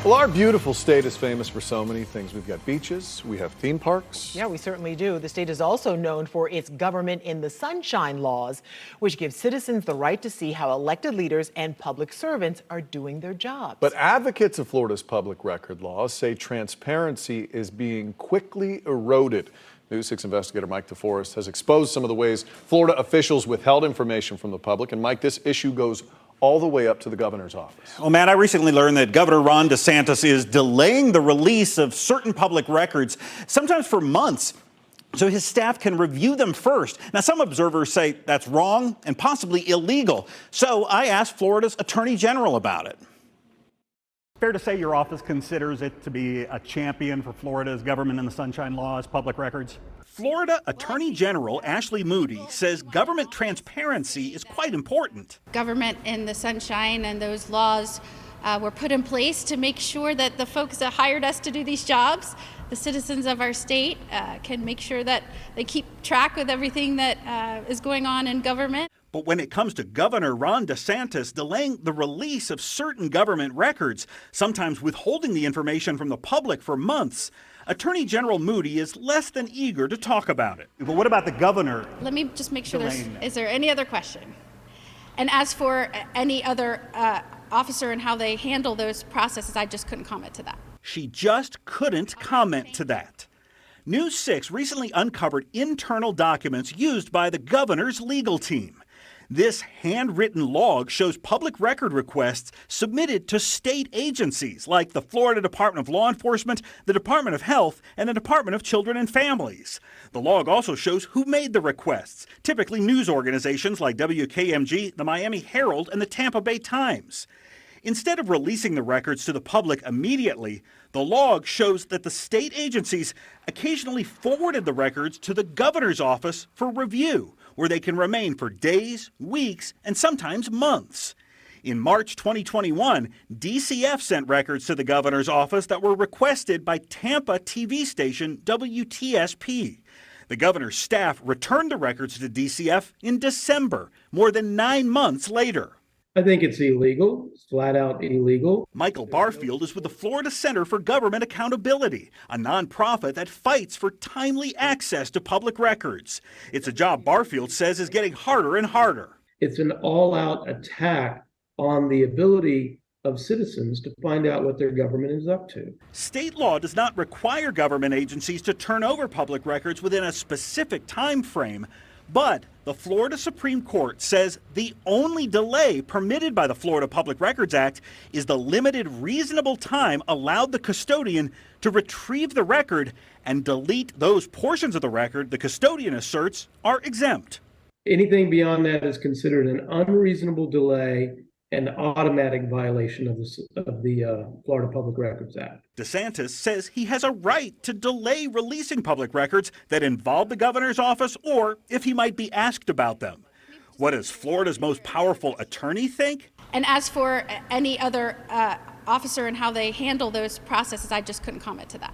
Well, our beautiful state is famous for so many things. We've got beaches, we have theme parks. Yeah, we certainly do. The state is also known for its government in the sunshine laws, which give citizens the right to see how elected leaders and public servants are doing their jobs. But advocates of Florida's public record laws say transparency is being quickly eroded. News 6 investigator Mike DeForest has exposed some of the ways Florida officials withheld information from the public. And Mike, this issue goes all the way up to the governor's office. Well, Matt, I recently learned that Governor Ron DeSantis is delaying the release of certain public records, sometimes for months, so his staff can review them first. Now, some observers say that's wrong and possibly illegal. So I asked Florida's Attorney General about it. Fair to say your office considers it to be a champion for Florida's government in the sunshine laws, public records? Florida Attorney General Ashley Moody says government transparency is quite important. Government in the sunshine and those laws were put in place to make sure that the folks that hired us to do these jobs, the citizens of our state, can make sure that they keep track with everything that is going on in government. But when it comes to Governor Ron DeSantis delaying the release of certain government records, sometimes withholding the information from the public for months, Attorney General Moody is less than eager to talk about it. But what about the governor? Let me just make sure is there any other question? And as for any other officer and how they handle those processes, I just couldn't comment to that. She just couldn't comment to that. News 6 recently uncovered internal documents used by the governor's legal team. This handwritten log shows public record requests submitted to state agencies like the Florida Department of Law Enforcement, the Department of Health, and the Department of Children and Families. The log also shows who made the requests, typically news organizations like WKMG, the Miami Herald, and the Tampa Bay Times. Instead of releasing the records to the public immediately, the log shows that the state agencies occasionally forwarded the records to the governor's office for review, where they can remain for days, weeks, and sometimes months. In March 2021, DCF sent records to the governor's office that were requested by Tampa TV station WTSP. The governor's staff returned the records to DCF in December, more than 9 months later. I think it's illegal. It's flat out illegal. Michael Barfield is with the Florida Center for Government Accountability, a nonprofit that fights for timely access to public records. It's a job Barfield says is getting harder and harder. It's an all-out attack on the ability of citizens to find out what their government is up to. State law does not require government agencies to turn over public records within a specific time frame. But the Florida Supreme Court says the only delay permitted by the Florida Public Records Act is the limited reasonable time allowed the custodian to retrieve the record and delete those portions of the record the custodian asserts are exempt. Anything beyond that is considered an unreasonable delay and automatic violation of the Florida Public Records Act. DeSantis says he has a right to delay releasing public records that involve the governor's office or if he might be asked about them. What does Florida's most powerful attorney think? And as for any other officer and how they handle those processes, I just couldn't comment to that.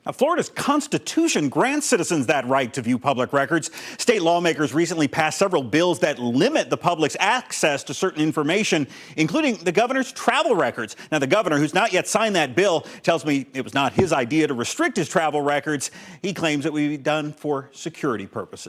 Now, Florida's Constitution grants citizens that right to view public records. State lawmakers recently passed several bills that limit the public's access to certain information, including the governor's travel records. Now, the governor, who's not yet signed that bill, tells me it was not his idea to restrict his travel records. He claims it would be done for security purposes.